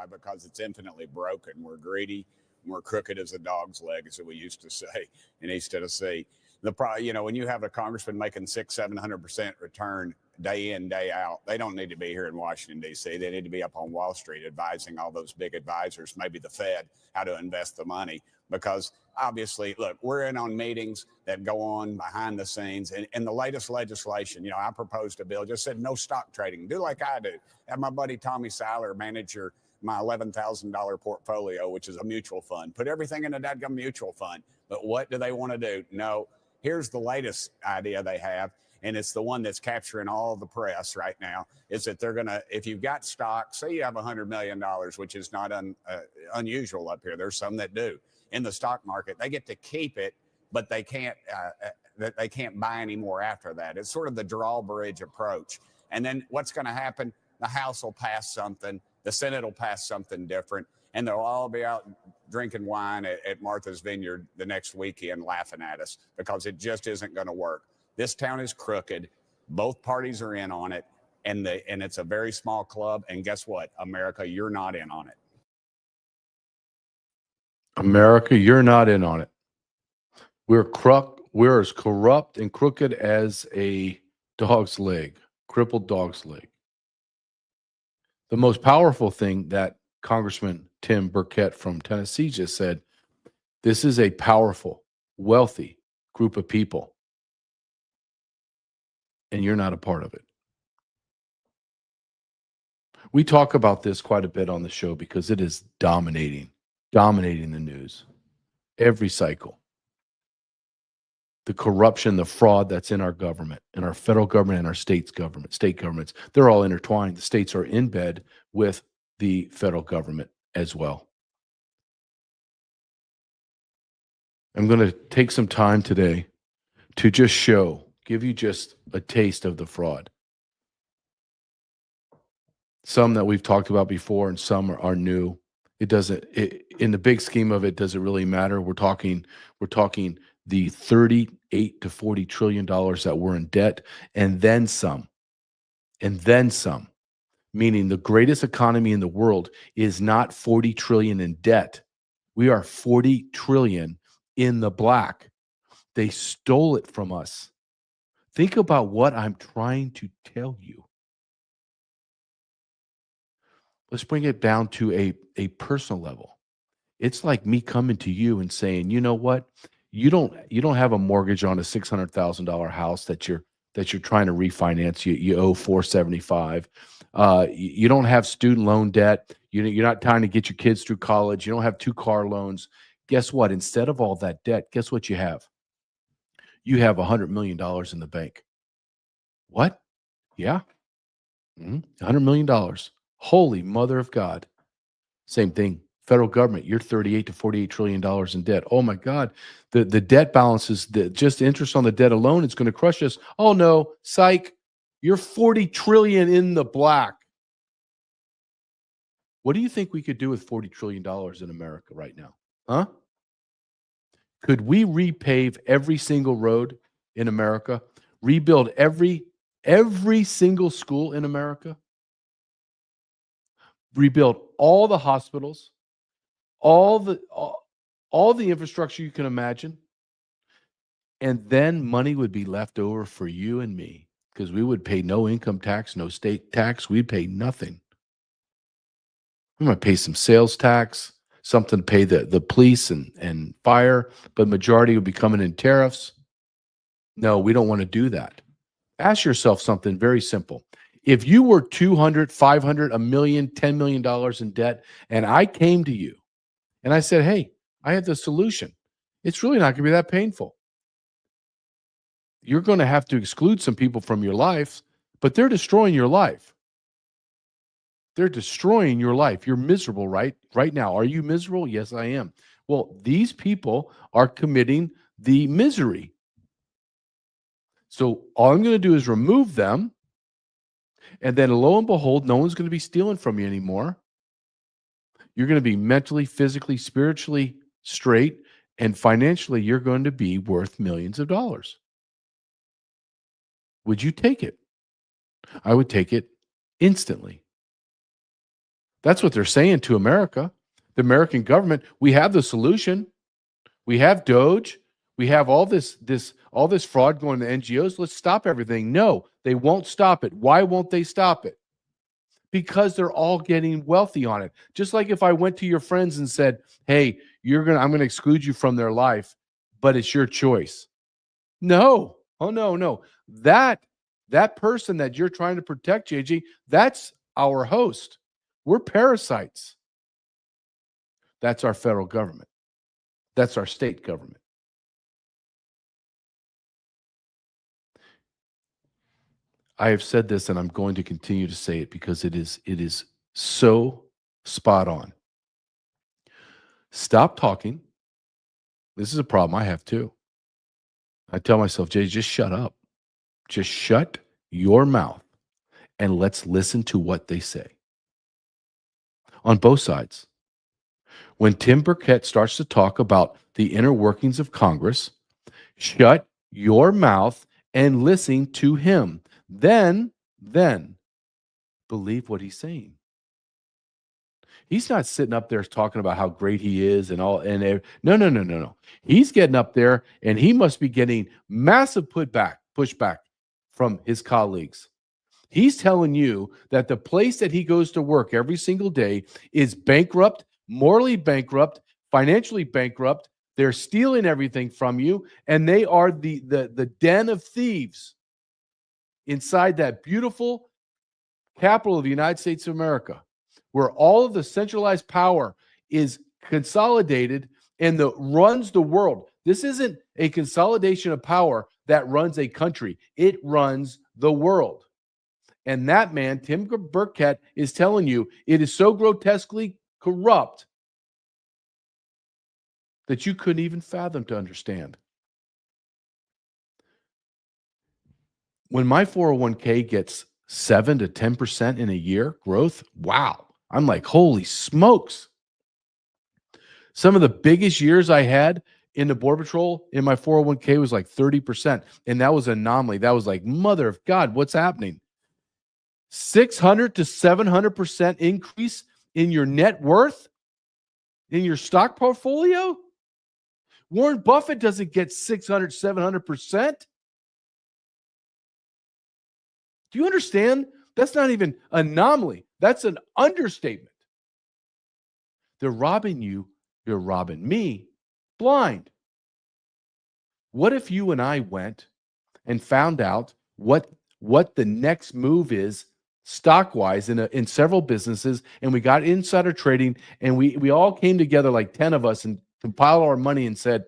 Because it's infinitely broken. We're greedy. We're crooked as a dog's leg, as we used to say in East Tennessee. When you have a congressman making 600-700% return day in, day out, they don't need to be here in Washington, D.C. They need to be up on Wall Street advising all those big advisors, maybe the Fed, how to invest the money. Because obviously, look, we're in on meetings that go on behind the scenes. And the latest legislation, I proposed a bill, just said no stock trading. Do like I do. Have my buddy Tommy Siler manage my $11,000 portfolio, which is a mutual fund. Put everything in a dadgum mutual fund. But what do they want to do? No. Here's the latest idea they have, and it's the one that's capturing all the press right now, is that they're going to, if you've got stock, say you have $100 million, which is not unusual up here. There's some that do in the stock market. They get to keep it, but they can't buy any more after that. It's sort of the drawbridge approach. And then what's going to happen? The House will pass something. The Senate will pass something different. And they'll all be out drinking wine at Martha's Vineyard the next weekend laughing at us because it just isn't going to work. This town is crooked. Both parties are in on it. And it's a very small club. And guess what? America, you're not in on it. America, you're not in on it. We're as corrupt and crooked as a dog's leg, crippled dog's leg. The most powerful thing that Congressman Tim Burkett from Tennessee just said, this is a powerful, wealthy group of people, and you're not a part of it. We talk about this quite a bit on the show because it is dominating the news every cycle. The corruption, the fraud that's in our government, in our federal government and our state governments, they're all intertwined. The states are in bed with the federal government as well. I'm going to take some time today to just give you just a taste of the fraud. Some that we've talked about before and some are new. In the big scheme of it, does it really matter? We're talking the 38 to 40 trillion dollars that we're in debt, and then some. Meaning the greatest economy in the world is not 40 trillion in debt. We are 40 trillion in the black. They stole it from us. Think about what I'm trying to tell you. Let's bring it down to a personal level. It's like me coming to you and saying, you know what? You don't have a mortgage on a $600,000 house that you're trying to refinance. You owe $475. You don't have student loan debt. You're not trying to get your kids through college. You don't have 2 car loans. Guess what? Instead of all that debt, guess what you have? You have $100 million in the bank. What? Yeah. $100 million. Holy mother of God. Same thing. Federal government, you're 38 to 48 trillion dollars in debt. Oh my God. The debt balances, just interest on the debt alone, it's going to crush us. Oh no, psych. You're 40 trillion in the black. What do you think we could do with $40 trillion in America right now? Huh? Could we repave every single road in America? Rebuild every single school in America? Rebuild all the hospitals, all the infrastructure you can imagine, and then money would be left over for you and me because we would pay no income tax, no state tax. We'd pay nothing. We might pay some sales tax, something to pay the police and fire, but majority would be coming in tariffs. No, we don't want to do that. Ask yourself something very simple. If you were 200, 500, $1 million, $10 million in debt, and I came to you and I said, hey, I have the solution. It's really not going to be that painful. You're going to have to exclude some people from your life, but they're destroying your life. They're destroying your life. You're miserable right now. Are you miserable? Yes, I am. Well, these people are committing the misery. So all I'm going to do is remove them. And then lo and behold, no one's going to be stealing from you anymore. You're going to be mentally, physically, spiritually straight, and financially, you're going to be worth millions of dollars. Would you take it? I would take it instantly. That's what they're saying to America, the American government. We have the solution. We have Doge. We have all this fraud going to NGOs. Let's stop everything. No, they won't stop it. Why won't they stop it? Because they're all getting wealthy on it. Just like if I went to your friends and said, "Hey, I'm going to exclude you from their life, but it's your choice." No. Oh no. That person that you're trying to protect, JG, that's our host. We're parasites. That's our federal government. That's our state government. I have said this and I'm going to continue to say it because it is so spot on. Stop talking. This is a problem I have too. I tell myself, Jay, just shut up. Just shut your mouth and let's listen to what they say. On both sides. When Tim Burkett starts to talk about the inner workings of Congress, shut your mouth and listen to him. Then believe what he's saying. He's not sitting up there talking about how great he is and all. And no. He's getting up there and he must be getting massive pushback from his colleagues. He's telling you that the place that he goes to work every single day is bankrupt, morally bankrupt, financially bankrupt. They're stealing everything from you, and they are the den of thieves inside that beautiful capital of the United States of America, where all of the centralized power is consolidated and runs the world. This isn't a consolidation of power that runs a country. It runs the world. And that man, Tim Burkett, is telling you it is so grotesquely corrupt that you couldn't even fathom to understand. When my 401k gets 7 to 10% in a year growth, wow. I'm like, holy smokes. Some of the biggest years I had in the Border Patrol in my 401k was like 30%. And that was an anomaly. That was like, mother of God, what's happening? 600 to 700% increase in your net worth in your stock portfolio? Warren Buffett doesn't get 600, 700%. Do you understand? That's not even an anomaly. That's an understatement. They're robbing you. They're robbing me blind. What if you and I went and found out what the next move is stock-wise in several businesses, and we got insider trading, and we all came together, like 10 of us, and compiled our money and said,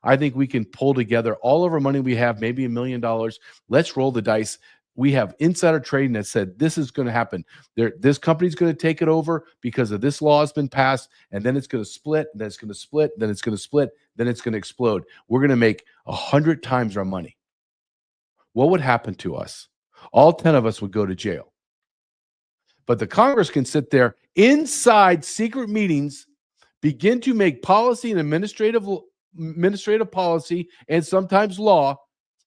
I think we can pull together all of our money we have, maybe $1 million. Let's roll the dice. We have insider trading that said this is going to happen. This company's going to take it over because of this law has been passed, and then it's going to split, and then it's going to split, then it's going to split, then it's going to explode. We're going to make 100 times our money. What would happen to us? All 10 of us would go to jail. But the Congress can sit there inside secret meetings, begin to make policy and administrative policy and sometimes law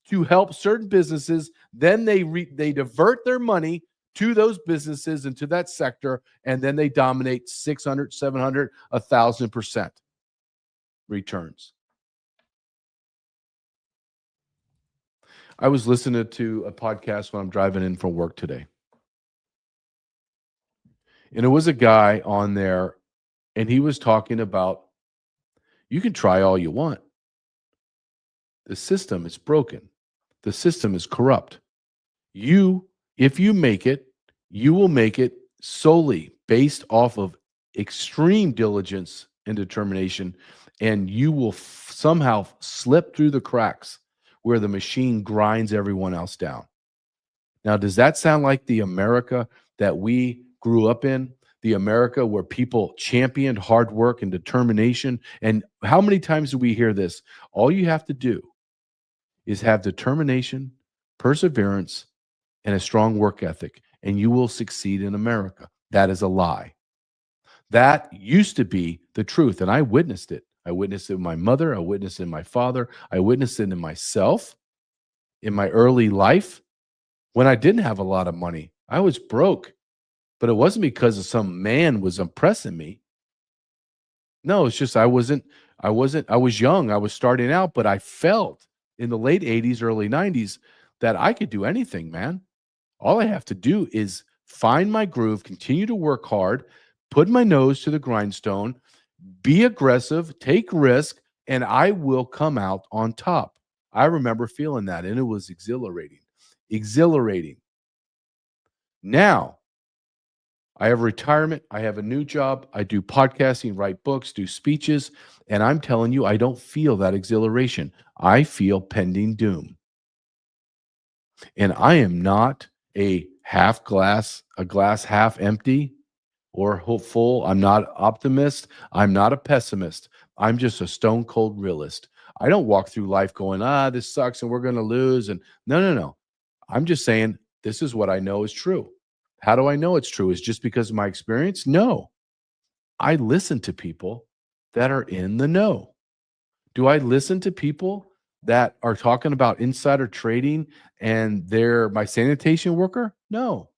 to help certain businesses. Then they divert their money to those businesses and to that sector, and then they dominate 600, 700, 1,000% returns. I was listening to a podcast when I'm driving in from work today. And it was a guy on there, and he was talking about, you can try all you want. The system is broken. The system is corrupt. If you make it, you will make it solely based off of extreme diligence and determination, and you will somehow slip through the cracks where the machine grinds everyone else down. Now, does that sound like the America that we grew up in? The America where people championed hard work and determination? And how many times do we hear this? All you have to do is have determination, perseverance, and a strong work ethic, and you will succeed in America. That is a lie. That used to be the truth, and I witnessed it. I witnessed it in my mother. I witnessed it in my father. I witnessed it in myself in my early life when I didn't have a lot of money. I was broke. but it wasn't because of some man was impressing me. No, it's just I was young. I was starting out, but I felt in the late 80s, early 90s that I could do anything, man. All I have to do is find my groove, continue to work hard, put my nose to the grindstone, be aggressive, take risk, and I will come out on top. I remember feeling that, and it was exhilarating. Exhilarating. Now, I have retirement. I have a new job. I do podcasting, write books, do speeches, and I'm telling you, I don't feel that exhilaration. I feel pending doom. And I am not a glass half empty or hopeful. I'm not optimist. I'm not a pessimist. I'm just a stone cold realist. I don't walk through life going, this sucks and we're going to lose. And no. I'm just saying this is what I know is true. How do I know it's true? Is just because of my experience? No. I listen to people that are in the know. Do I listen to people that are talking about insider trading and they're my sanitation worker? No.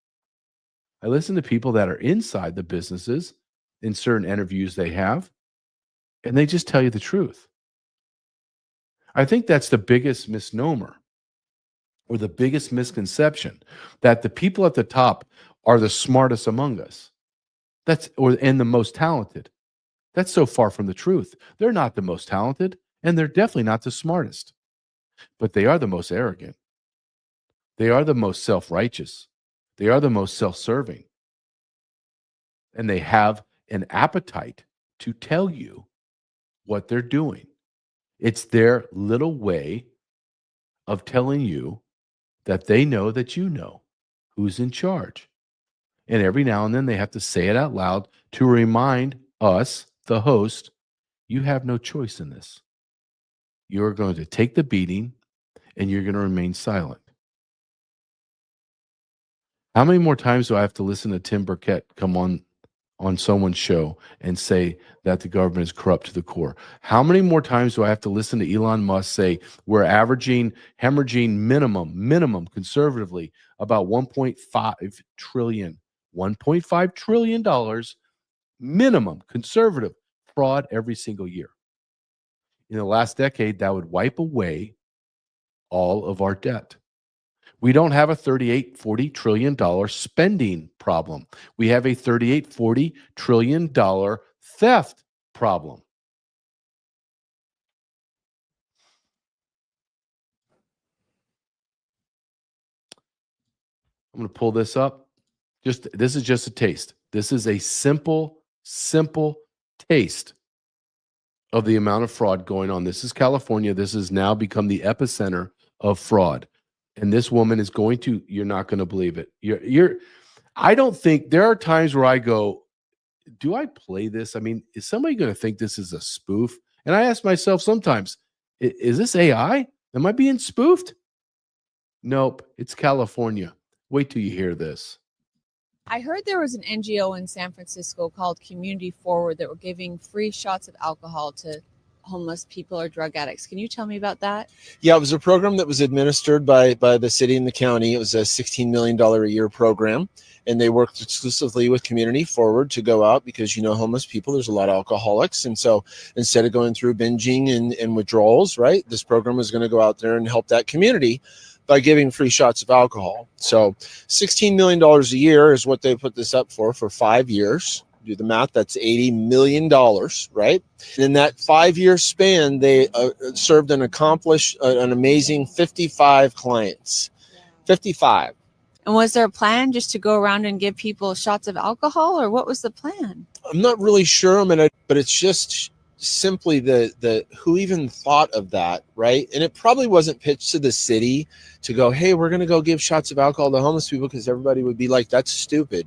I listen to people that are inside the businesses in certain interviews they have, and they just tell you the truth. I think that's the biggest misnomer or the biggest misconception, that the people at the top are the smartest among us. And the most talented. That's so far from the truth. They're not the most talented, and they're definitely not the smartest. But they are the most arrogant. They are the most self-righteous. They are the most self-serving. And they have an appetite to tell you what they're doing. It's their little way of telling you that they know that you know who's in charge. And every now and then they have to say it out loud to remind us, the host, you have no choice in this. You're going to take the beating and you're going to remain silent. How many more times do I have to listen to Tim Burkett come on someone's show and say that the government is corrupt to the core? How many more times do I have to listen to Elon Musk say we're hemorrhaging minimum conservatively about $1.5 trillion minimum conservative fraud every single year? In the last decade, that would wipe away all of our debt. We don't have a $38-40 trillion spending problem. We have a $38-40 trillion theft problem. I'm going to pull this up. This is just a taste. This is a simple taste of the amount of fraud going on. This is California. This has now become the epicenter of fraud. And this woman is going to, you're not going to believe it. I don't think, there are times where I go, do I play this? I mean, is somebody going to think this is a spoof? And I ask myself sometimes, is this AI? Am I being spoofed? Nope, it's California. Wait till you hear this. I heard there was an NGO in San Francisco called Community Forward that were giving free shots of alcohol to homeless people or drug addicts. Can you tell me about that? Yeah, it was a program that was administered by the city and the county. It was a $16 million a year program, and they worked exclusively with Community Forward to go out because, homeless people, there's a lot of alcoholics. And so instead of going through binging and withdrawals, right, this program was going to go out there and help that community by giving free shots of alcohol. So $16 million a year is what they put this up for 5 years. Do the math, that's $80 million, right? And in that 5-year span, they served an amazing 55 clients. 55. And was there a plan just to go around and give people shots of alcohol, or what was the plan? I'm not really sure, but it's just simply the who even thought of that, right? And it probably wasn't pitched to the city to go, hey, we're going to go give shots of alcohol to homeless people, because everybody would be like, that's stupid.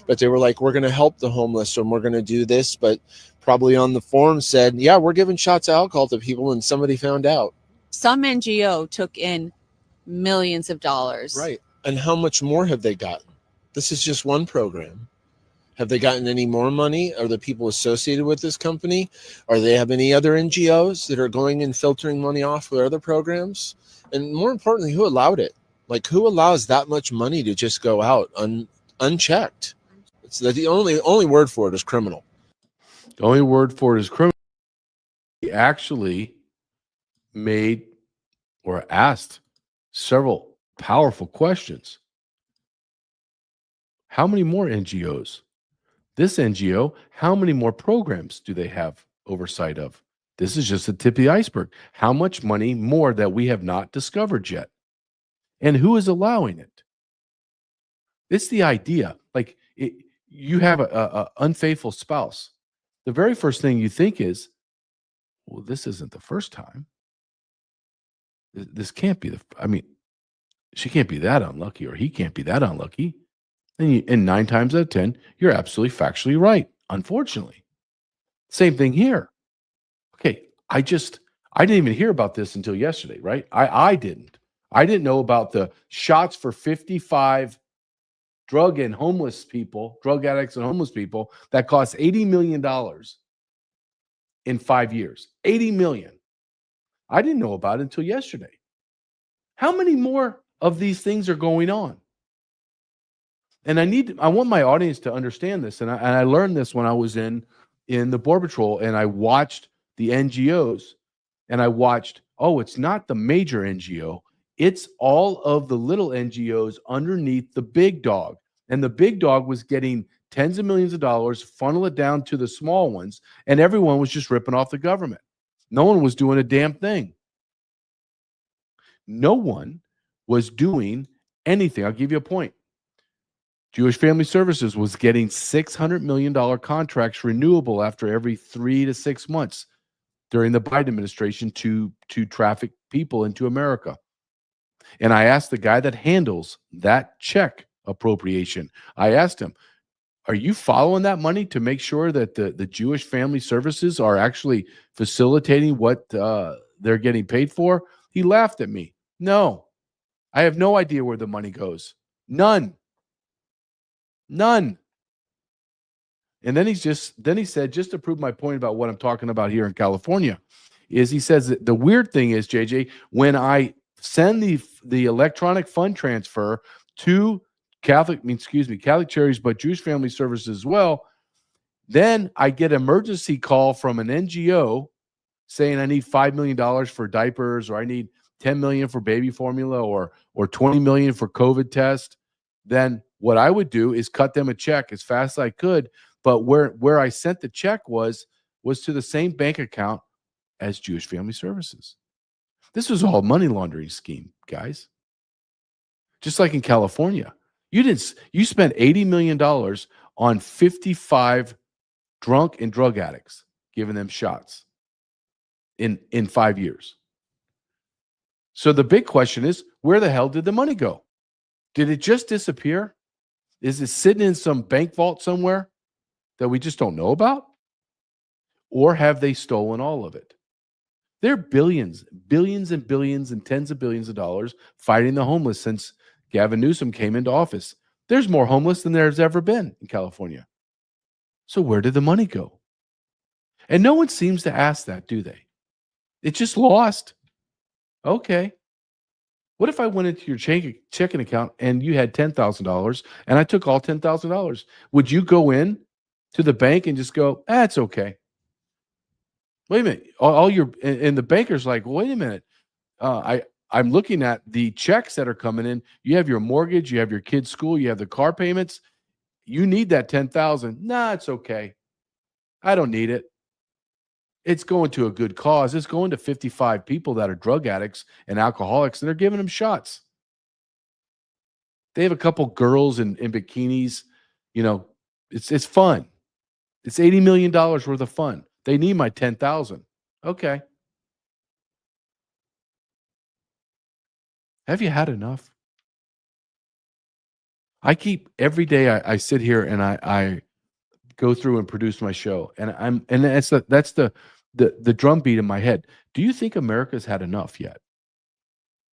But they were like, we're going to help the homeless and we're going to do this. But probably on the form said, yeah, we're giving shots of alcohol to people, and somebody found out. Some NGO took in millions of dollars. Right. And how much more have they gotten? This is just one program. Have they gotten any more money? Are the people associated with this company? Are they have any other NGOs that are going and filtering money off with other programs? And more importantly, who allowed it? Like, who allows that much money to just go out unchecked? So that the only word for it is criminal. The only word for it is criminal. He actually made or asked several powerful questions. How many more NGOs? This NGO, how many more programs do they have oversight of? This is just the tip of the iceberg. How much money more that we have not discovered yet? And who is allowing it? It's the idea. Like you have a unfaithful spouse. The very first thing you think is, well, this isn't the first time. This can't be she can't be that unlucky, or he can't be that unlucky. And 9 times out of 10, you're absolutely factually right, unfortunately. Same thing here. Okay, I didn't even hear about this until yesterday, right? I didn't. I didn't know about the shots for 55 drug addicts and homeless people that cost $80 million in 5 years. $80 million. I didn't know about it until yesterday. How many more of these things are going on? And I want my audience to understand this. And I learned this when I was in the Border Patrol, and I watched the NGOs, and I watched, it's not the major NGO. It's all of the little NGOs underneath the big dog. And the big dog was getting tens of millions of dollars, funnel it down to the small ones, and everyone was just ripping off the government. No one was doing a damn thing. No one was doing anything. I'll give you a point. Jewish Family Services was getting $600 million contracts renewable after every 3 to 6 months during the Biden administration to traffic people into America. And I asked the guy that handles that check appropriation, I asked him, are you following that money to make sure that the Jewish Family Services are actually facilitating what they're getting paid for? He laughed at me. No, I have no idea where the money goes. None. And then he said, just to prove my point about what I'm talking about here in California, is he says that the weird thing is, JJ, when I send the electronic fund transfer to Catholic Charities, but Jewish Family Services as well, then I get an emergency call from an NGO saying I need $5 million for diapers, or I need $10 million for baby formula, or $20 million for COVID test. Then what I would do is cut them a check as fast as I could. But where I sent the check was to the same bank account as Jewish Family Services. This was all money laundering scheme, guys. Just like in California, you spent $80 million on 55 drunk and drug addicts, giving them shots in 5 years. So the big question is, where the hell did the money go? Did it just disappear? Is it sitting in some bank vault somewhere that we just don't know about? Or have they stolen all of it? There are billions and billions and tens of billions of dollars fighting the homeless since Gavin Newsom came into office. There's more homeless than there's ever been in California. So where did the money go? And no one seems to ask that, do they? It's just lost. Okay. What if I went into your checking account and you had $10,000 and I took all $10,000? Would you go in to the bank and just go, it's okay? Wait a minute. And the banker's like, wait a minute. I'm looking at the checks that are coming in. You have your mortgage, you have your kid's school, you have the car payments. You need that $10,000. Nah, it's okay. I don't need it. It's going to a good cause. It's going to 55 people that are drug addicts and alcoholics, and they're giving them shots. They have a couple girls in bikinis. It's fun. It's $80 million worth of fun. They need my $10,000. Okay. Have you had enough? Every day I sit here and I go through and produce my show, and that's the drumbeat in my head. Do you think America's had enough yet?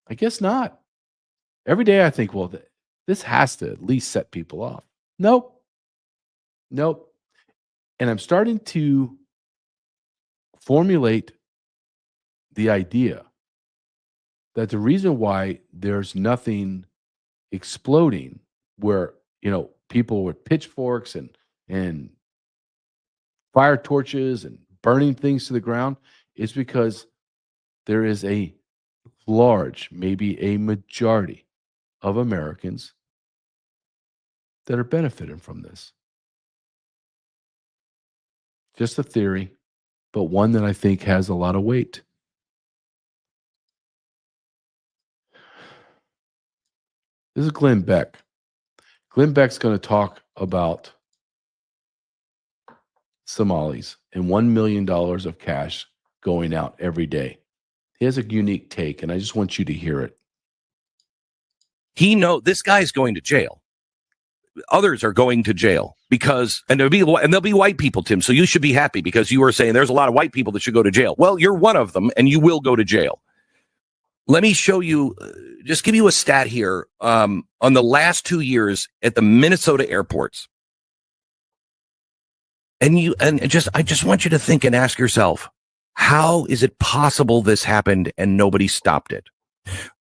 I guess not. Every day I think, well, this has to at least set people off. Nope. And I'm starting to formulate the idea that the reason why there's nothing exploding where, people with pitchforks and fire torches and burning things to the ground is because there is a large, maybe a majority of Americans that are benefiting from this. Just a theory, but one that I think has a lot of weight. This is Glenn Beck. Glenn Beck's going to talk about Somalis and $1 million of cash going out every day. He has a unique take, and I just want you to hear it. This guy's going to jail. Others are going to jail because, and there'll be white people, Tim. So you should be happy because you were saying there's a lot of white people that should go to jail. Well, you're one of them, and you will go to jail. Let me show you, just give you a stat here on the last 2 years at the Minnesota airports. And I just want you to think and ask yourself, how is it possible this happened and nobody stopped it?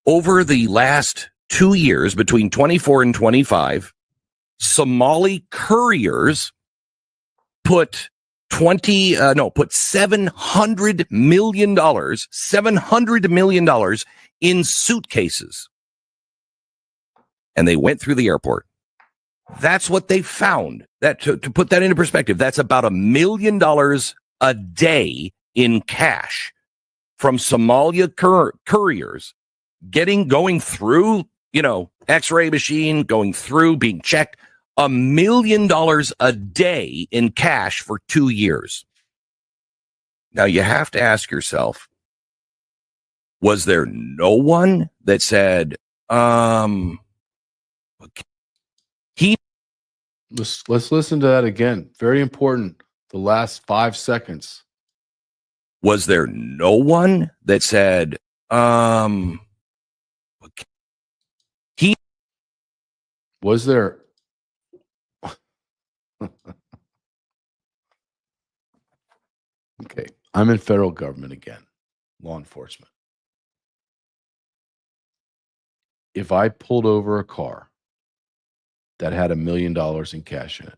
Over the last 2 years, between 24 and 25, Somali couriers put $700 million in suitcases. And they went through the airport. That's what they found. That to put that into perspective, that's about $1 million a day in cash from Somalia couriers going through, X-ray machine, going through, being checked. $1 million a day in cash for 2 years. Now you have to ask yourself, was there no one that said, Let's listen to that again. Very important. The last 5 seconds. Was there no one that said, Was there? Okay. I'm in federal government again. Law enforcement. If I pulled over a car that had $1 million in cash in it,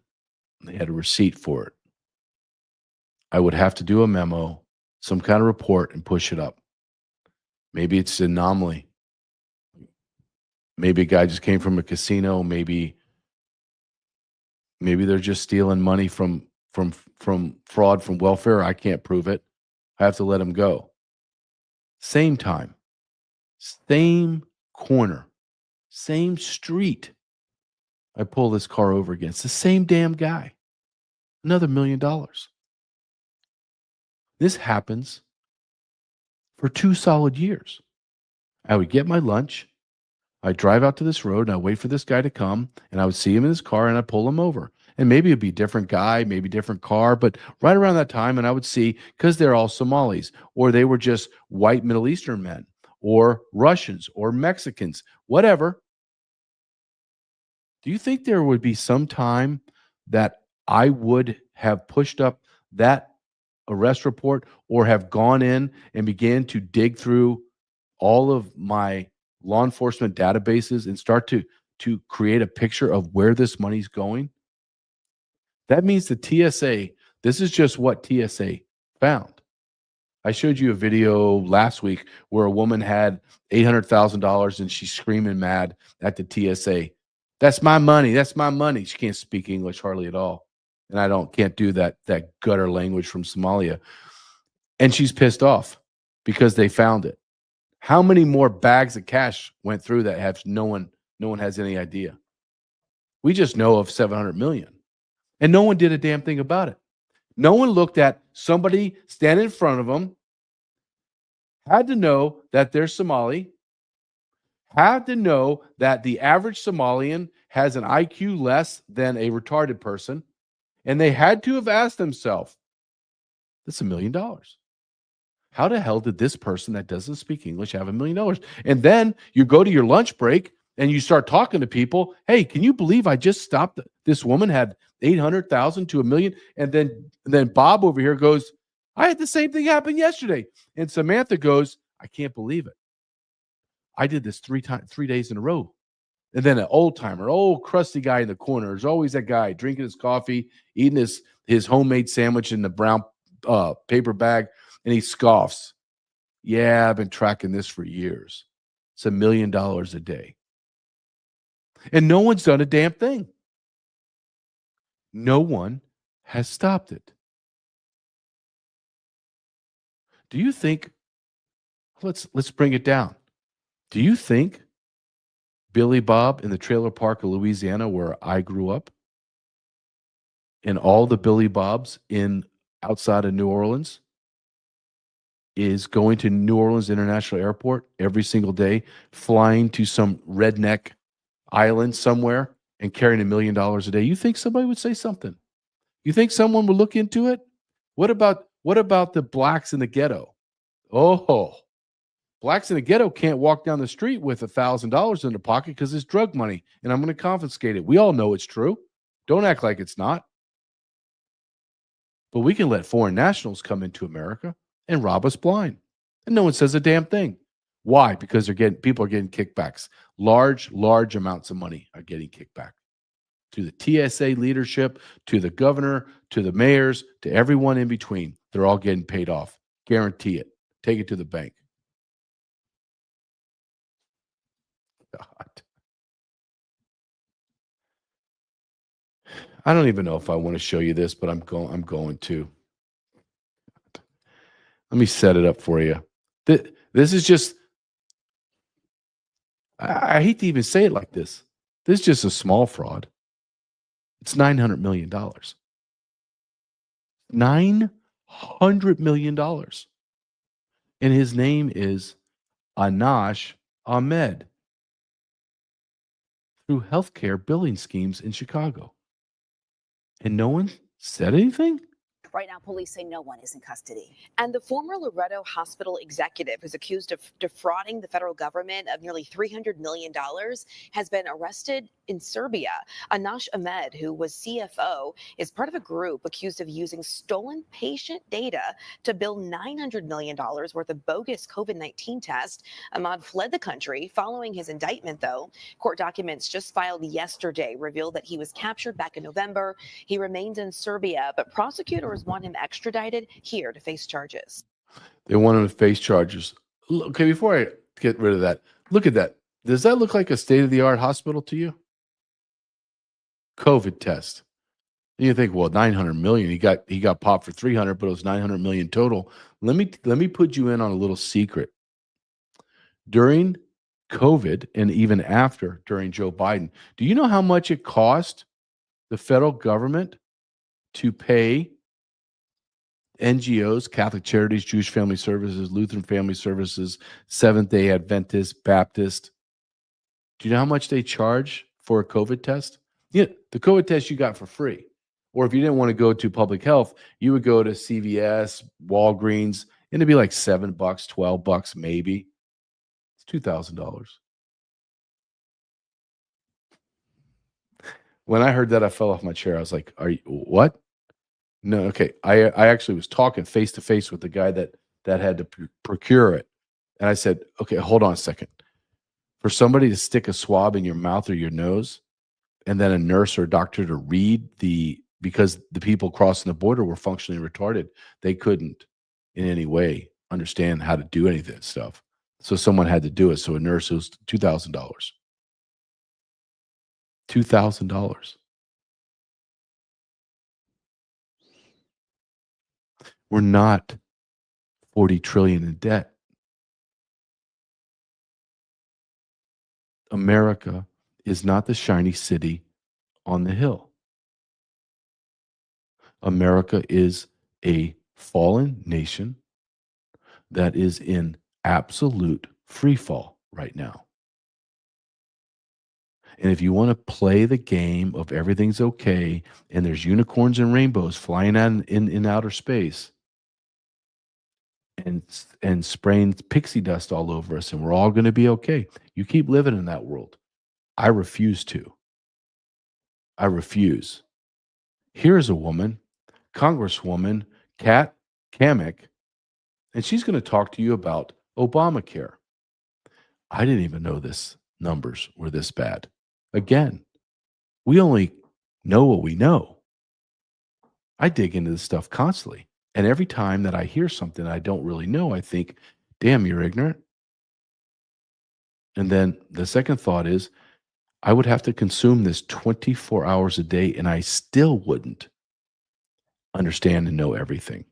and they had a receipt for it, I would have to do a memo, some kind of report, and push it up. Maybe it's an anomaly. Maybe a guy just came from a casino. Maybe they're just stealing money from fraud, from welfare. I can't prove it. I have to let him go. Same time, same corner, same street. I pull this car over again. It's the same damn guy. Another $1 million. This happens for 2 solid years. I would get my lunch. I drive out to this road and I wait for this guy to come, and I would see him in his car and I pull him over. And maybe it'd be a different guy, maybe different car, but right around that time, and I would see, because they're all Somalis, or they were just white Middle Eastern men, or Russians, or Mexicans, whatever. Do you think there would be some time that I would have pushed up that arrest report or have gone in and began to dig through all of my law enforcement databases and start to create a picture of where this money's going? That means the TSA, this is just what TSA found. I showed you a video last week where a woman had $800,000 and she's screaming mad at the TSA. That's my money. That's my money. She can't speak English hardly at all. And I can't do that gutter language from Somalia. And she's pissed off because they found it. How many more bags of cash went through that have no one has any idea? We just know of 700 million. And no one did a damn thing about it. No one looked at somebody standing in front of them, had to know that they're Somali, had to know that the average Somalian has an IQ less than a retarded person, and they had to have asked themselves, that's $1 million. How the hell did this person that doesn't speak English have $1 million? And then you go to your lunch break and you start talking to people. Hey, can you believe I just stopped? This woman had 800,000 to $1 million. And then Bob over here goes, I had the same thing happen yesterday. And Samantha goes, I can't believe it. I did this 3 days in a row. And then an old timer, old crusty guy in the corner. There's always that guy drinking his coffee, eating his homemade sandwich in the brown paper bag, and he scoffs. Yeah, I've been tracking this for years. It's $1 million a day. And no one's done a damn thing. No one has stopped it. Do you think, let's bring it down. Do you think Billy Bob in the trailer park of Louisiana, where I grew up, and all the Billy Bobs outside of New Orleans is going to New Orleans International Airport every single day, flying to some redneck island somewhere and carrying $1 million a day? You think somebody would say something? You think someone would look into it? What about the blacks in the ghetto? Oh, blacks in the ghetto can't walk down the street with $1,000 in their pocket because it's drug money, and I'm going to confiscate it. We all know it's true. Don't act like it's not. But we can let foreign nationals come into America and rob us blind, and no one says a damn thing. Why? Because people are getting kickbacks. Large amounts of money are getting kicked back to the TSA leadership, to the governor, to the mayors, to everyone in between. They're all getting paid off. Guarantee it. Take it to the bank. God. I don't even know if I want to show you this, but I'm going to. Let me set it up for you. This is just, I hate to even say it like this. This is just a small fraud. It's $900 million. $900 million. And his name is Anash Ahmed, through healthcare billing schemes in Chicago. And no one said anything? Right now, police say no one is in custody. And the former Loretto Hospital executive, who's accused of defrauding the federal government of nearly $300 million, has been arrested in Serbia. Anash Ahmed, who was CFO, is part of a group accused of using stolen patient data to bill $900 million worth of bogus COVID-19 tests. Ahmad fled the country following his indictment, though. Court documents just filed yesterday revealed that he was captured back in November. He remains in Serbia, but prosecutors want him extradited here to face charges. They want him to face charges. Okay, before I get rid of that, look at that. Does that look like a state-of-the-art hospital to you? COVID test. And you think, well, 900 million. He got popped for 300, but it was 900 million total. Let me put you in on a little secret. During COVID and even after, during Joe Biden, do you know how much it cost the federal government to pay NGOs, Catholic Charities, Jewish Family Services, Lutheran Family Services, Seventh-day Adventist, Baptist? Do you know how much they charge for a COVID test? Yeah, the COVID test you got for free. Or if you didn't want to go to public health, you would go to CVS, Walgreens, and it'd be like $7, $12 maybe. It's $2,000. When I heard that, I fell off my chair. I was like, "Are you what?" No, okay. I actually was talking face to face with the guy that had to procure it. And I said, okay, hold on a second. For somebody to stick a swab in your mouth or your nose, and then a nurse or a doctor to read because the people crossing the border were functionally retarded, they couldn't in any way understand how to do any of that stuff. So someone had to do it. So a nurse, it was $2,000. $2,000. We're not 40 trillion in debt. America is not the shiny city on the hill. America is a fallen nation that is in absolute free fall right now. And if you want to play the game of everything's okay and there's unicorns and rainbows flying out in outer space, and spraying pixie dust all over us, and we're all going to be okay. You keep living in that world. I refuse to. I refuse. Here's a woman, Congresswoman Kat Kamek, and she's going to talk to you about Obamacare. I didn't even know this numbers were this bad. Again, we only know what we know. I dig into this stuff constantly. And every time that I hear something I don't really know, I think, damn, you're ignorant. And then the second thought is, I would have to consume this 24 hours a day and I still wouldn't understand and know everything.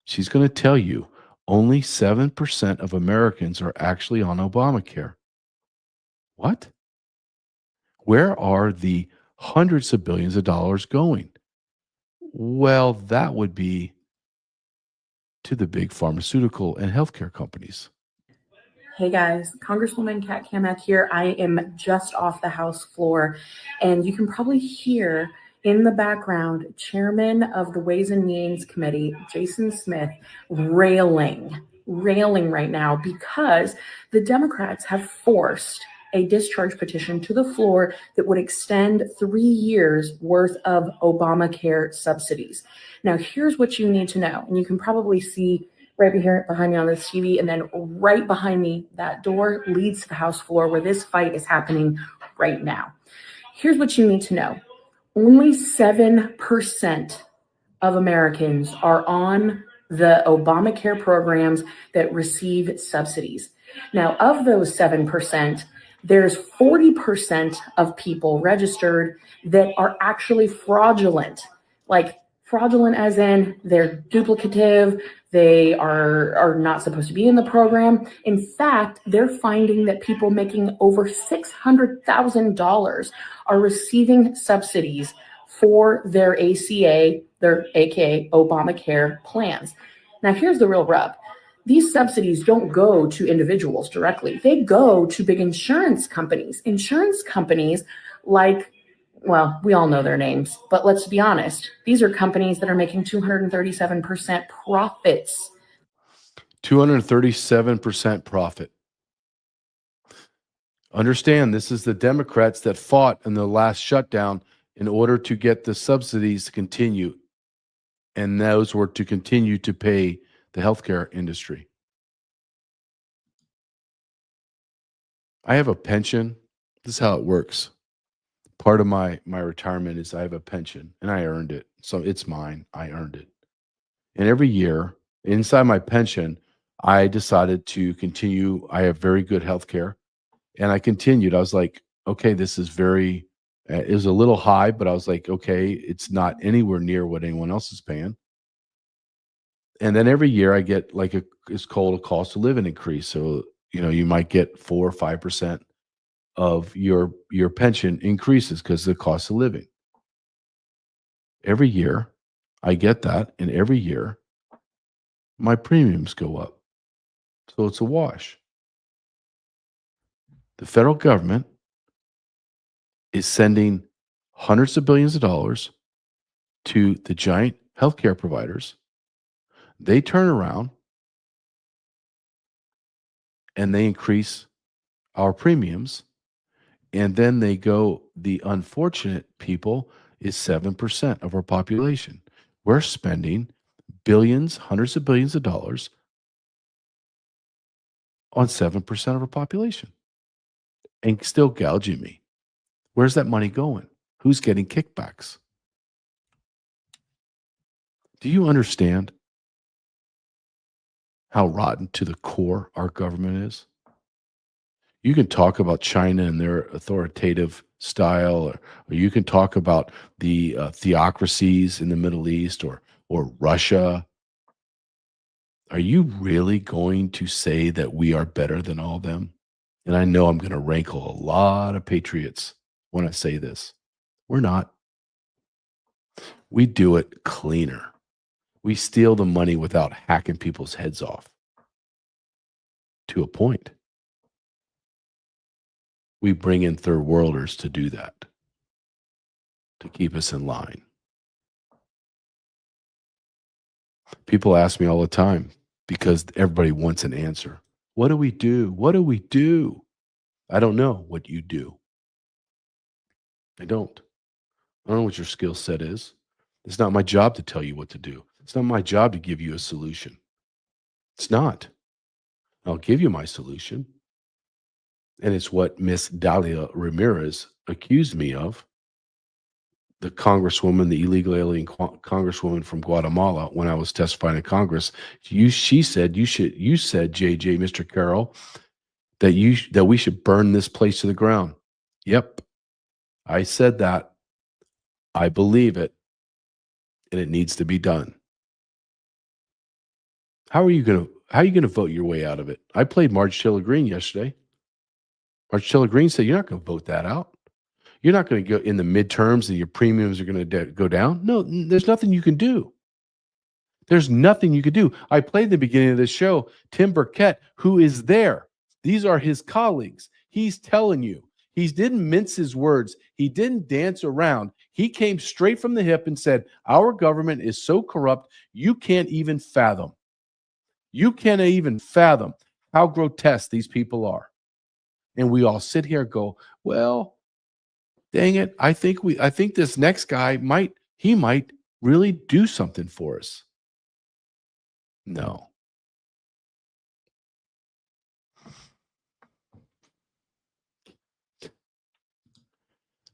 She's going to tell you only 7% of Americans are actually on Obamacare. What? Where are the hundreds of billions of dollars going? Well, that would be to the big pharmaceutical and healthcare companies. Hey guys, Congresswoman Kat Kamak here. I am just off the House floor, and you can probably hear in the background Chairman of the Ways and Means Committee, Jason Smith, railing right now because the Democrats have forced a discharge petition to the floor that would extend 3 years worth of Obamacare subsidies. Now, here's what you need to know, and you can probably see right here behind me on this TV, and then right behind me, that door leads to the House floor where this fight is happening right now. Here's what you need to know. Only 7% of Americans are on the Obamacare programs that receive subsidies. Now, of those 7%, there's 40% of people registered that are actually fraudulent, like fraudulent as in they're duplicative, they are not supposed to be in the program. In fact, they're finding that people making over $600,000 are receiving subsidies for their ACA, their AKA Obamacare plans. Now, here's the real rub. These subsidies don't go to individuals directly. They go to big insurance companies. Insurance companies like, well, we all know their names, but let's be honest. These are companies that are making 237% profits. 237% profit. Understand, this is the Democrats that fought in the last shutdown in order to get the subsidies to continue. And those were to continue to pay the healthcare industry. I have a pension. This is how it works. Part of my retirement is I have a pension, and I earned it. So it's mine. I earned it. And every year, inside my pension, I decided to continue. I have very good healthcare, and I continued. I was like, okay, this is very, it was a little high, but I was like, okay, it's not anywhere near what anyone else is paying. And then every year I get like it's called a cost of living increase. So, you know, you might get 4 or 5% of your pension increases because of the cost of living. Every year I get that, and every year my premiums go up. So it's a wash. The federal government is sending hundreds of billions of dollars to the giant healthcare providers. They turn around and they increase our premiums. And then they go, the unfortunate people is 7% of our population. We're spending billions, hundreds of billions of dollars on 7% of our population and still gouging me. Where's that money going? Who's getting kickbacks? Do you understand how rotten to the core our government is? You can talk about China and their authoritative style, or you can talk about the theocracies in the Middle East or Russia. Are you really going to say that we are better than all of them? And I know I'm going to rankle a lot of patriots when I say this. We're not. We do it cleaner. We steal the money without hacking people's heads off. To a point. We bring in third worlders to do that, to keep us in line. People ask me all the time because everybody wants an answer. What do we do? What do we do? I don't know what you do. I don't know what your skill set is. It's not my job to tell you what to do. It's not my job to give you a solution. It's not. I'll give you my solution. And it's what Miss Dalia Ramirez accused me of, the congresswoman, the illegal alien congresswoman from Guatemala, when I was testifying in Congress. She said, you said, JJ, Mr. Carrell, that we should burn this place to the ground. Yep. I said that. I believe it. And it needs to be done. How are you gonna vote your way out of it? I played Marge Taylor Greene yesterday. Marge Taylor Greene said, you're not going to vote that out. You're not going to go in the midterms and your premiums are going to go down. No, there's nothing you can do. There's nothing you could do. I played the beginning of this show, Tim Burkett, who is there. These are his colleagues. He's telling you. He didn't mince his words. He didn't dance around. He came straight from the hip and said, our government is so corrupt, you can't even fathom. You can't even fathom how grotesque these people are. And we all sit here and go, well, dang it. I think this next guy might really do something for us. No.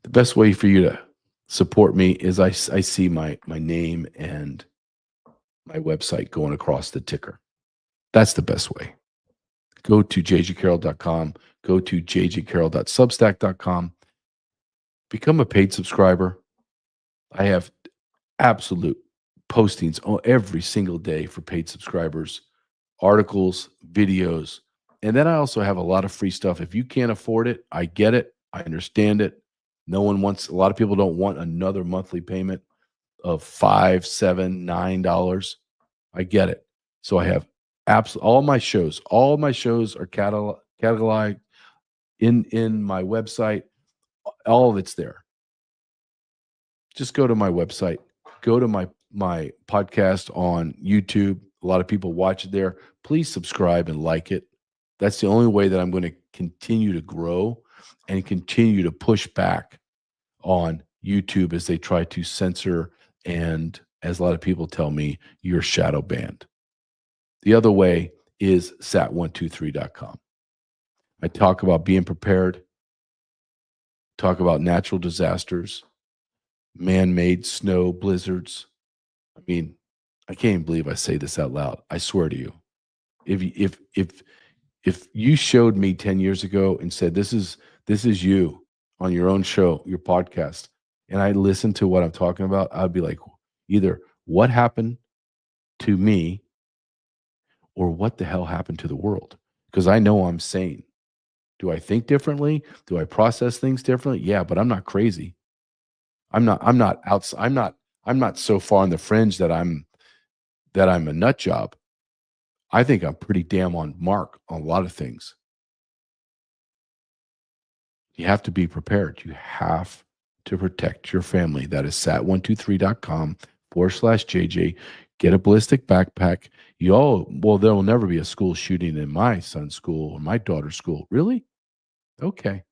The best way for you to support me is I see my name and my website going across the ticker. That's the best way. Go to jjcarrell.com. Go to jjcarrell.substack.com. Become a paid subscriber. I have absolute postings every single day for paid subscribers, articles, videos, and then I also have a lot of free stuff. If you can't afford it, I get it. I understand it. A lot of people don't want another monthly payment of $5, $7, $9. I get it. So I have all my shows are cataloged in my website. All of it's there. Just go to my website. Go to my podcast on YouTube. A lot of people watch it there. Please subscribe and like it. That's the only way that I'm going to continue to grow and continue to push back on YouTube as they try to censor and, as a lot of people tell me, you're shadow banned. The other way is sat123.com. I talk about being prepared, talk about natural disasters, man-made snow, blizzards. I mean, I can't even believe I say this out loud. I swear to you. If you showed me 10 years ago and said, this is you on your own show, your podcast, and I listened to what I'm talking about, I'd be like, either what happened to me or what the hell happened to the world? Because I know I'm sane. Do I think differently? Do I process things differently? Yeah, but I'm not crazy. I'm not so far on the fringe that I'm a nut job. I think I'm pretty damn on mark on a lot of things. You have to be prepared. You have to protect your family. That is sat123.com/JJ. Get a ballistic backpack. There will never be a school shooting in my son's school or my daughter's school. Really? Okay.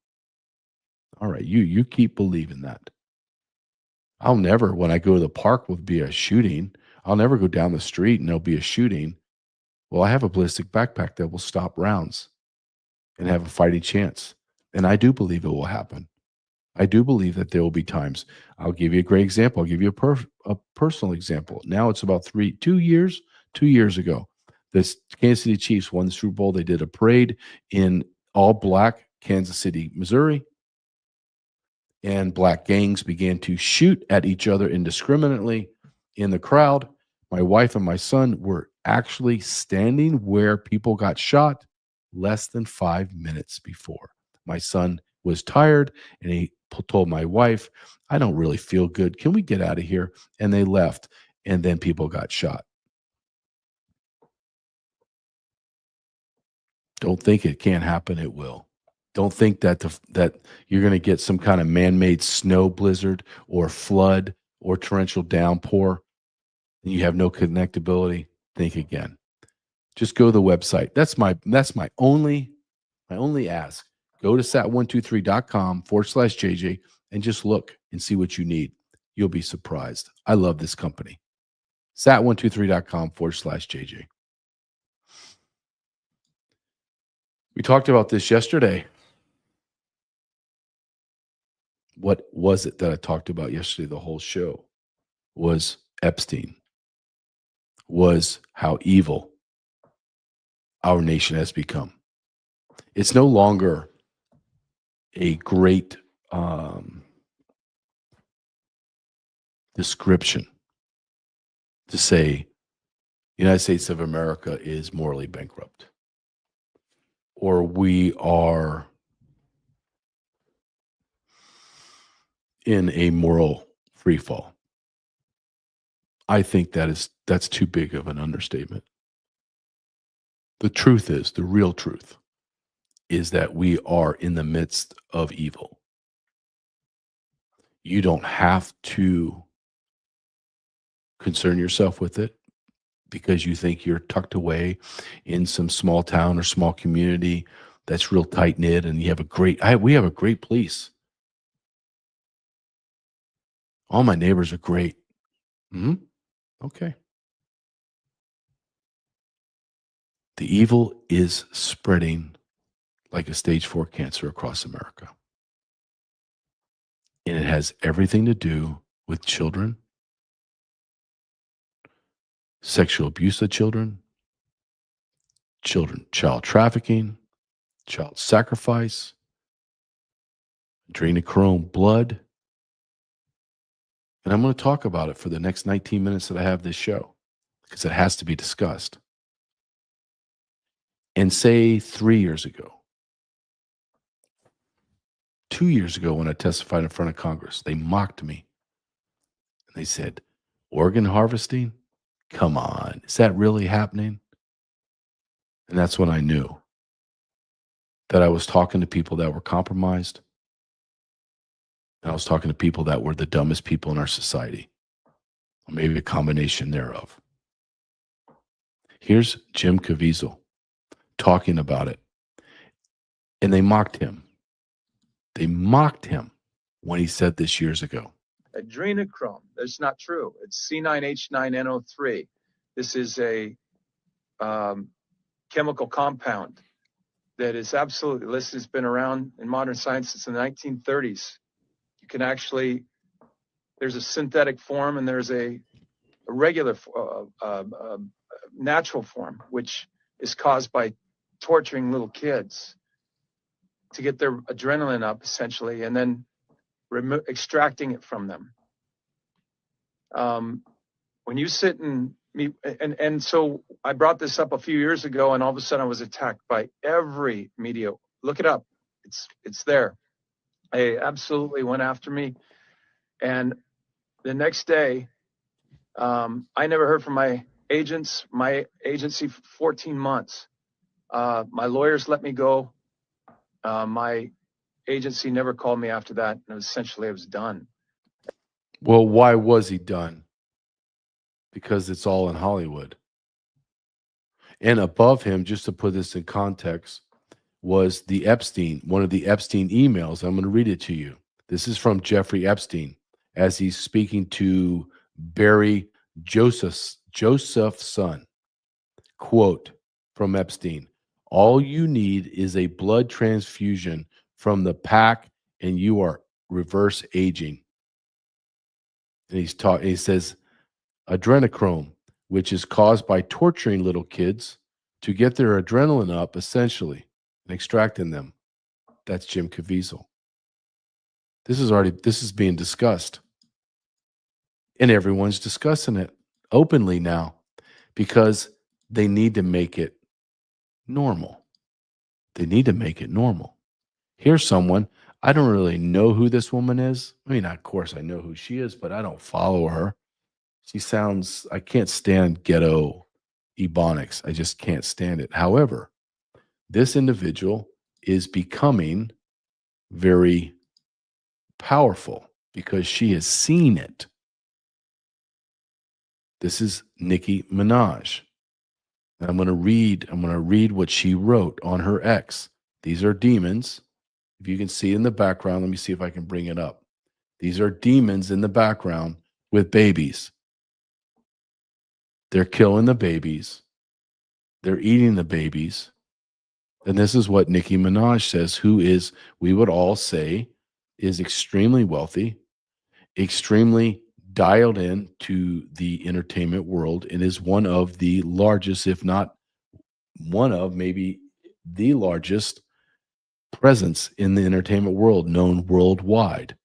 All right. You keep believing that. I'll never, when I go to the park, will be a shooting. I'll never go down the street and there'll be a shooting. Well, I have a ballistic backpack that will stop rounds and have a fighting chance. And I do believe it will happen. I do believe that there will be times. I'll give you a great example. I'll give you a personal example. Now it's about 2 years ago. The Kansas City Chiefs won the Super Bowl. They did a parade in all black Kansas City, Missouri. And black gangs began to shoot at each other indiscriminately in the crowd. My wife and my son were actually standing where people got shot less than 5 minutes before. My son was tired and he told my wife, I don't really feel good. Can we get out of here? And they left. And then people got shot. Don't think it can't happen. It will. Don't think that that you're going to get some kind of man-made snow blizzard or flood or torrential downpour and you have no connectability. Think again. Just go to the website. That's my only ask. Go to sat123.com/JJ and just look and see what you need. You'll be surprised. I love this company. sat123.com/JJ. We talked about this yesterday. what was it that I talked about yesterday? The whole show was Epstein, was how evil our nation has become. It's no longer a great description to say the United States of America is morally bankrupt, or we are in a moral free fall. I think that's too big of an understatement. The truth is, the real truth is that we are in the midst of evil. You don't have to concern yourself with it because you think you're tucked away in some small town or small community that's real tight knit, and you have we have a great police. All my neighbors are great. Okay. The evil is spreading like a stage 4 cancer across America. And it has everything to do with children, sexual abuse of children, child trafficking, child sacrifice, adrenochrome blood. And I'm going to talk about it for the next 19 minutes that I have this show, because it has to be discussed. And say 3 years ago, 2 years ago when I testified in front of Congress, they mocked me. And they said, organ harvesting? Come on, is that really happening? And that's when I knew that I was talking to people that were compromised. And I was talking to people that were the dumbest people in our society, or maybe a combination thereof. Here's Jim Caviezel talking about it. And they mocked him. They mocked him when he said this years ago. Adrenochrome, that's not true. It's C9H9NO3. This is a chemical compound that is absolutely, this has been around in modern science since the 1930s. You can actually, there's a synthetic form and there's a regular natural form, which is caused by torturing little kids to get their adrenaline up, essentially, and then extracting it from them. When you sit and meet, and so I brought this up a few years ago, and all of a sudden I was attacked by every media. Look it up. It's there. They absolutely went after me. And the next day, I never heard from my agency for 14 months. My lawyers let me go. My agency never called me after that. And essentially I was done. Well, why was he done? Because it's all in Hollywood. And above him, just to put this in context, was the one of the Epstein emails. I'm going to read it to you. This is from Jeffrey Epstein as he's speaking to Barry Joseph's son. Quote from Epstein: all you need is a blood transfusion from the pack and you are reverse aging. And he says adrenochrome, which is caused by torturing little kids to get their adrenaline up, essentially, and extracting them. That's Jim Caviezel. This is being discussed. And everyone's discussing it openly now because they need to make it normal. They need to make it normal. Here's someone, I don't really know who this woman is. I mean, of course I know who she is, but I don't follow her. She sounds, I can't stand ghetto ebonics. I just can't stand it. However, this individual is becoming very powerful because she has seen it. This is Nicki Minaj. And I'm going to read what she wrote on her X. These are demons. If you can see in the background, let me see if I can bring it up. These are demons in the background with babies. They're killing the babies. They're eating the babies. And this is what Nicki Minaj says, who is, we would all say, is extremely wealthy, extremely dialed in to the entertainment world, and is one of the largest, if not one of maybe the largest presence in the entertainment world, known worldwide.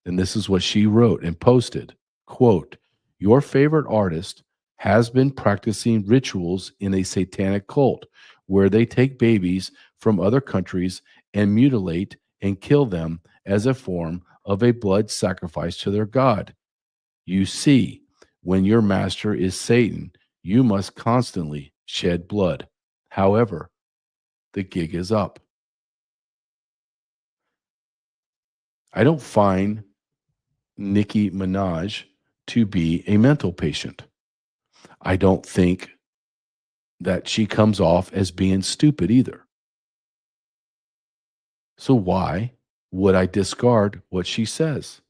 And this is what she wrote and posted, quote, "Your favorite artist has been practicing rituals in a satanic cult where they take babies from other countries and mutilate and kill them as a form of a blood sacrifice to their god. You see, when your master is Satan, you must constantly shed blood. However, the gig is up." I don't find Nicki Minaj to be a mental patient. I don't think that she comes off as being stupid either. So why would I discard what she says?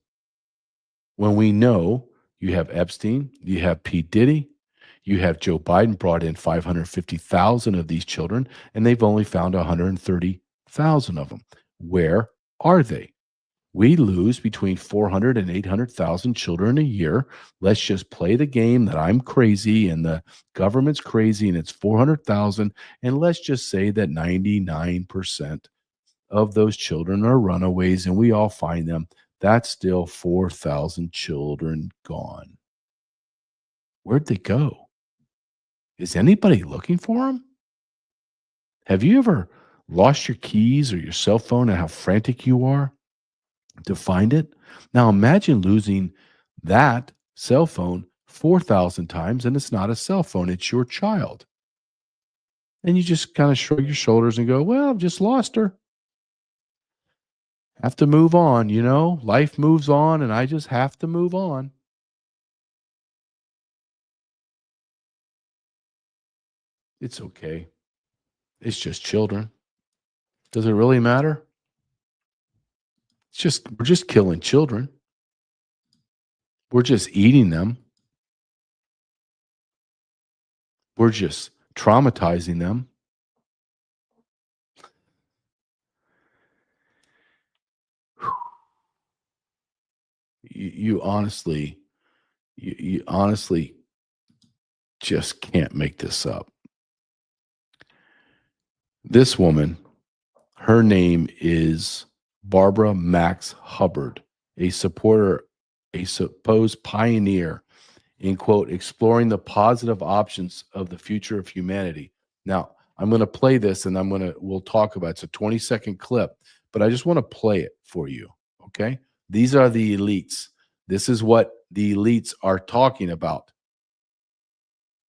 When we know you have Epstein, you have P. Diddy, you have Joe Biden brought in 550,000 of these children, and they've only found 130,000 of them. Where are they? We lose between 400 and 800,000 children a year. Let's just play the game that I'm crazy and the government's crazy and it's 400,000. And let's just say that 99% of those children are runaways and we all find them. That's still 4,000 children gone. Where'd they go? Is anybody looking for them? Have you ever lost your keys or your cell phone and how frantic you are to find it? Now imagine losing that cell phone 4,000 times and it's not a cell phone, it's your child. And you just kind of shrug your shoulders and go, well, I've just lost her. Have to move on, you know, life moves on and I just have to move on. It's okay. It's just children. Does it really matter? We're just killing children. We're just eating them. We're just traumatizing them. You honestly just can't make this up. This woman, her name is Barbara Max Hubbard, a supposed pioneer in, quote, exploring the positive options of the future of humanity. Now, I'm going to play this and we'll talk about it. It's a 20-second clip, but I just want to play it for you, okay? These are the elites. This is what the elites are talking about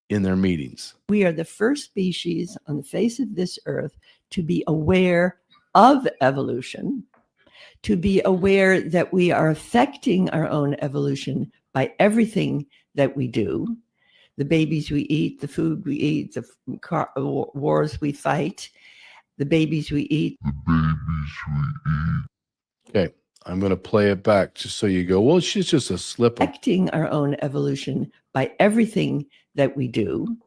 in their meetings. We are the first species on the face of this earth to be aware of evolution, to be aware that we are affecting our own evolution by everything that we do. The babies we eat, the food we eat, the wars we fight, the babies we eat. Okay, I'm going to play it back just so you go, well, she's just a slip. Affecting our own evolution by everything that we do.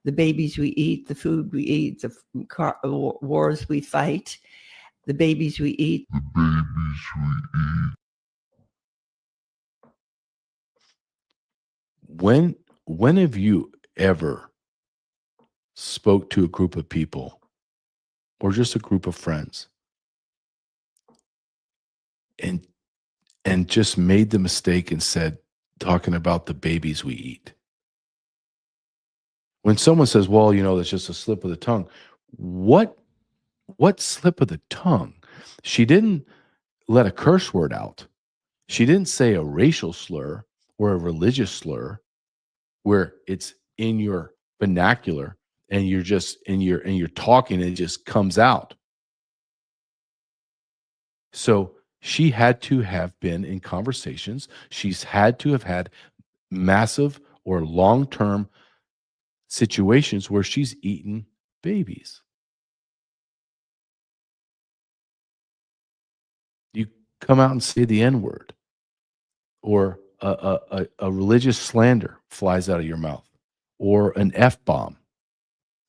The babies we eat, the food we eat, the wars we fight, the babies we eat. When have you ever spoke to a group of people or just a group of friends and just made the mistake and said, talking about the babies we eat? When someone says, well, you know, that's just a slip of the tongue. What slip of the tongue? She didn't let a curse word out. She didn't say a racial slur or a religious slur where it's in your vernacular and you're just and you're talking and it just comes out. So she had to have been in conversations. She's had to have had massive or long-term situations where she's eaten babies. You come out and say the N-word or a religious slander flies out of your mouth or an F-bomb.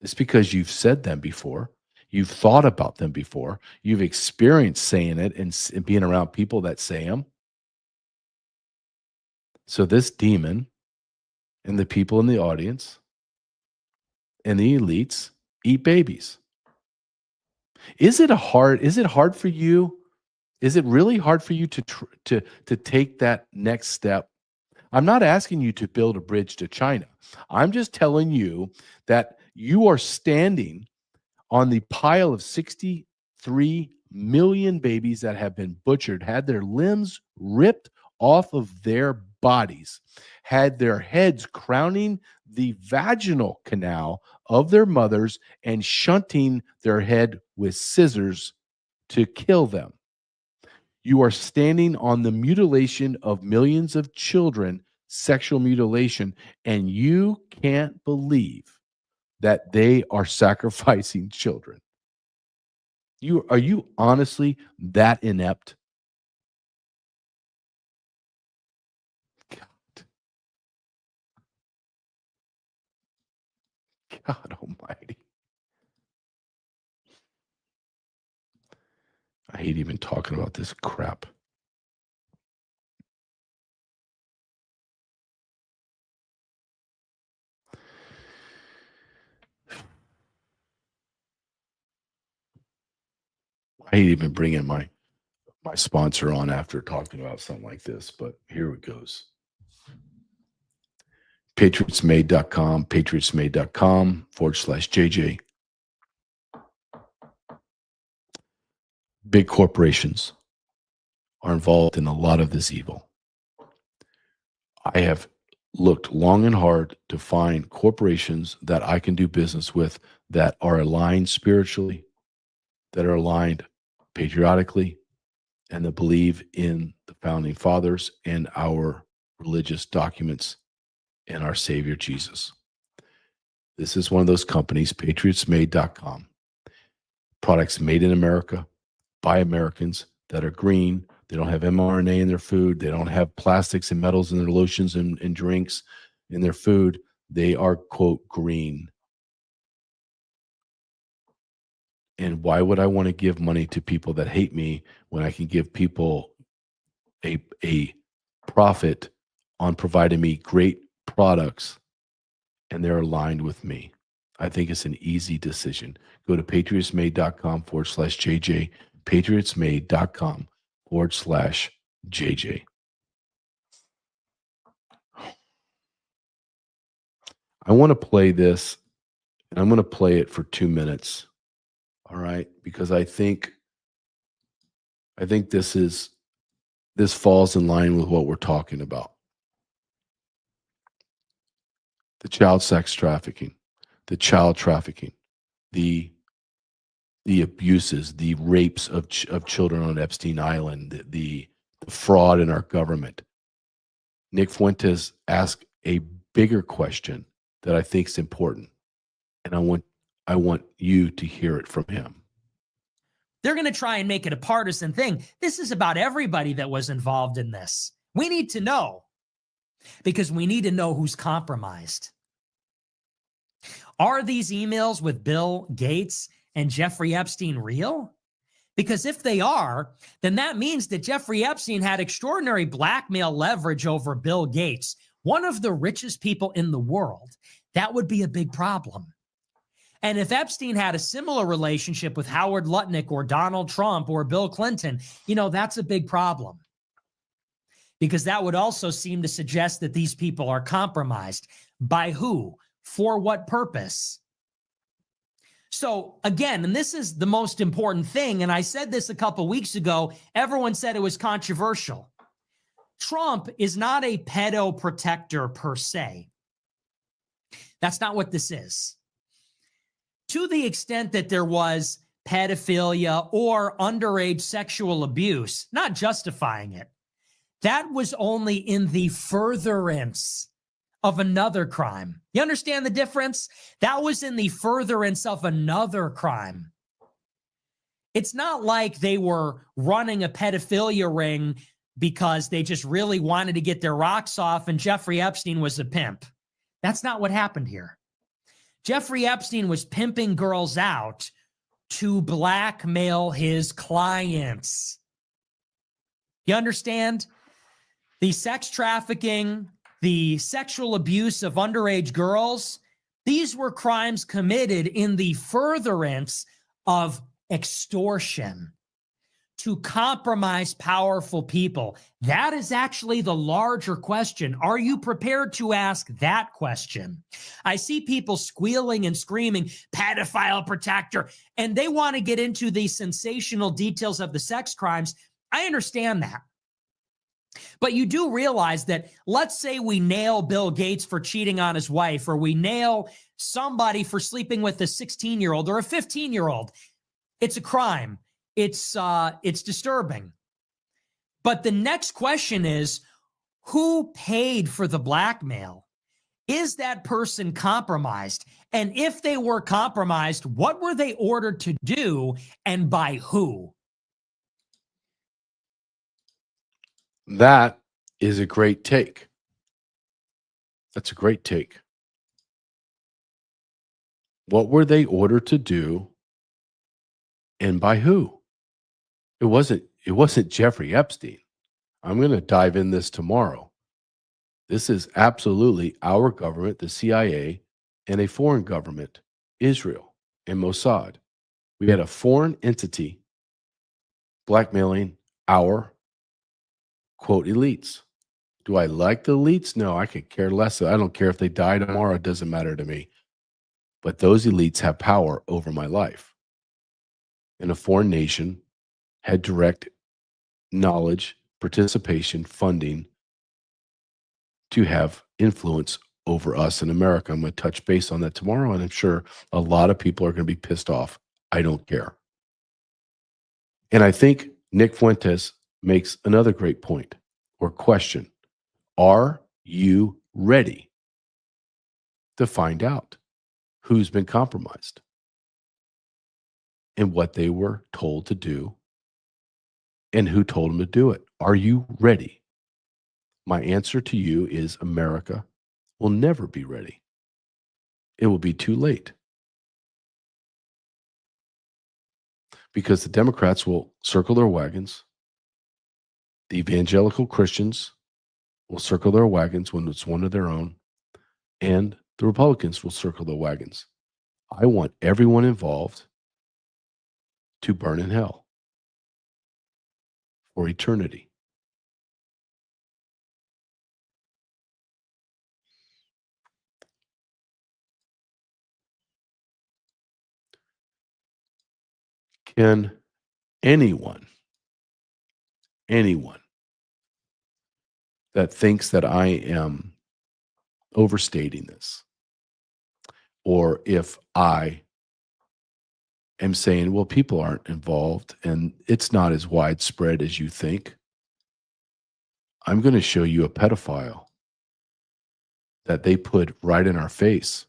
It's because you've said them before. You've thought about them before. You've experienced saying it and being around people that say them. So this demon and the people in the audience and the elites eat babies. Is it hard for you? Is it really hard for you to take that next step? I'm not asking you to build a bridge to China. I'm just telling you that you are standing on the pile of 63 million babies that have been butchered, had their limbs ripped off of their bodies, had their heads crowning the vaginal canal of their mothers and shunting their head with scissors to kill them. You are standing on the mutilation of millions of children, sexual mutilation, and you can't believe that they are sacrificing children. Are you honestly that inept? God almighty. I hate even talking about this crap. I hate even bringing my sponsor on after talking about something like this, but here it goes. patriotsmade.com/JJ. Big corporations are involved in a lot of this evil. I have looked long and hard to find corporations that I can do business with that are aligned spiritually, that are aligned patriotically, and that believe in the founding fathers and our religious documents and our Savior Jesus. This is one of those companies, patriotsmade.com. Products made in America by Americans that are green. They don't have mRNA in their food. They don't have plastics and metals in their lotions and drinks in their food. They are, quote, green. And why would I want to give money to people that hate me when I can give people a profit on providing me great products and they're aligned with me? I think it's an easy decision. Go to patriotsmade.com/JJ, patriotsmade.com/JJ. I want to play this, and I'm going to play it for 2 minutes. All right, because I think this falls in line with what we're talking about. The child sex trafficking, the child trafficking, the abuses, the rapes of children on Epstein Island, the fraud in our government. Nick Fuentes asked a bigger question that I think is important, and I want you to hear it from him. They're going to try and make it a partisan thing. This is about everybody that was involved in this. We need to know, because we need to know who's compromised. Are these emails with Bill Gates and Jeffrey Epstein real? Because if they are, then that means that Jeffrey Epstein had extraordinary blackmail leverage over Bill Gates, one of the richest people in the world. That would be a big problem. And if Epstein had a similar relationship with Howard Lutnick or Donald Trump or Bill Clinton, that's a big problem. Because that would also seem to suggest that these people are compromised. By who? For what purpose? So again, and this is the most important thing, and I said this a couple weeks ago, everyone said it was controversial. Trump is not a pedo protector per se. That's not what this is. To the extent that there was pedophilia or underage sexual abuse, not justifying it, that was only in the furtherance of another crime. You understand the difference? That was in the furtherance of another crime. It's not like they were running a pedophilia ring because they just really wanted to get their rocks off and Jeffrey Epstein was a pimp. That's not what happened here. Jeffrey Epstein was pimping girls out to blackmail his clients. You understand? The sex trafficking, the sexual abuse of underage girls, these were crimes committed in the furtherance of extortion to compromise powerful people. That is actually the larger question. Are you prepared to ask that question? I see people squealing and screaming, pedophile protector, and they want to get into the sensational details of the sex crimes. I understand that. But you do realize that, let's say we nail Bill Gates for cheating on his wife, or we nail somebody for sleeping with a 16-year-old or a 15-year-old. It's a crime. It's disturbing. But the next question is, who paid for the blackmail? Is that person compromised? And if they were compromised, what were they ordered to do and by who? That is a great take. That's a great take. What were they ordered to do and by who? It wasn't Jeffrey Epstein. I'm going to dive in this tomorrow. This is absolutely our government, the CIA, and a foreign government, Israel and Mossad. We had a foreign entity blackmailing our, quote, elites. Do I like the elites? No, I could care less. I don't care if they die tomorrow. It doesn't matter to me. But those elites have power over my life. And a foreign nation had direct knowledge, participation, funding to have influence over us in America. I'm going to touch base on that tomorrow, and I'm sure a lot of people are going to be pissed off. I don't care. And I think Nick Fuentes makes another great point or question. Are you ready to find out who's been compromised and what they were told to do and who told them to do it? Are you ready? My answer to you is America will never be ready. It will be too late. Because the Democrats will circle their wagons. The evangelical Christians will circle their wagons when it's one of their own. And the Republicans will circle their wagons. I want everyone involved to burn in hell for eternity. Can anyone that thinks that I am overstating this, or if I am saying, well, people aren't involved and it's not as widespread as you think, I'm going to show you a pedophile that they put right in our face.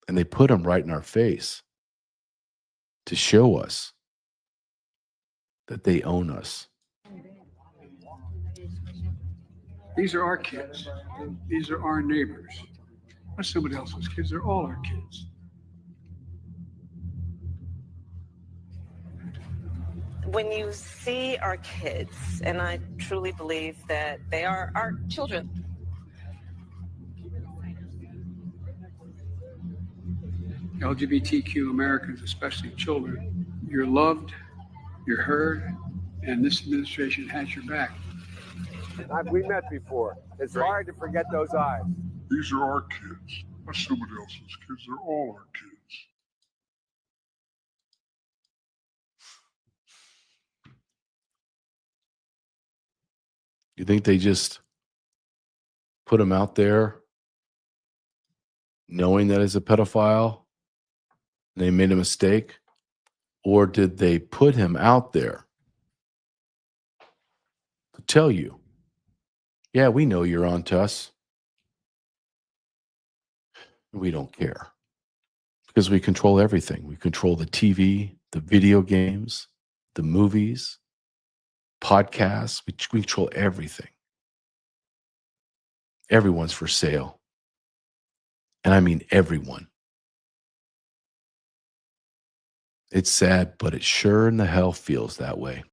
And they put them right in our face to show us that they own us. These are our kids. These are our neighbors. Not somebody else's kids. They're all our kids. When you see our kids, and I truly believe that they are our children. LGBTQ Americans, especially children, you're loved, you're heard, and this administration has your back. We met before. It's hard to forget those eyes. These are our kids. Not somebody else's kids. They're all our kids. You think they just put him out there knowing that he's a pedophile and they made a mistake? Or did they put him out there to tell you, yeah, we know you're on to us. We don't care because we control everything. We control the TV, the video games, the movies, podcasts. We control everything. Everyone's for sale. And I mean everyone. It's sad, but it sure in the hell feels that way.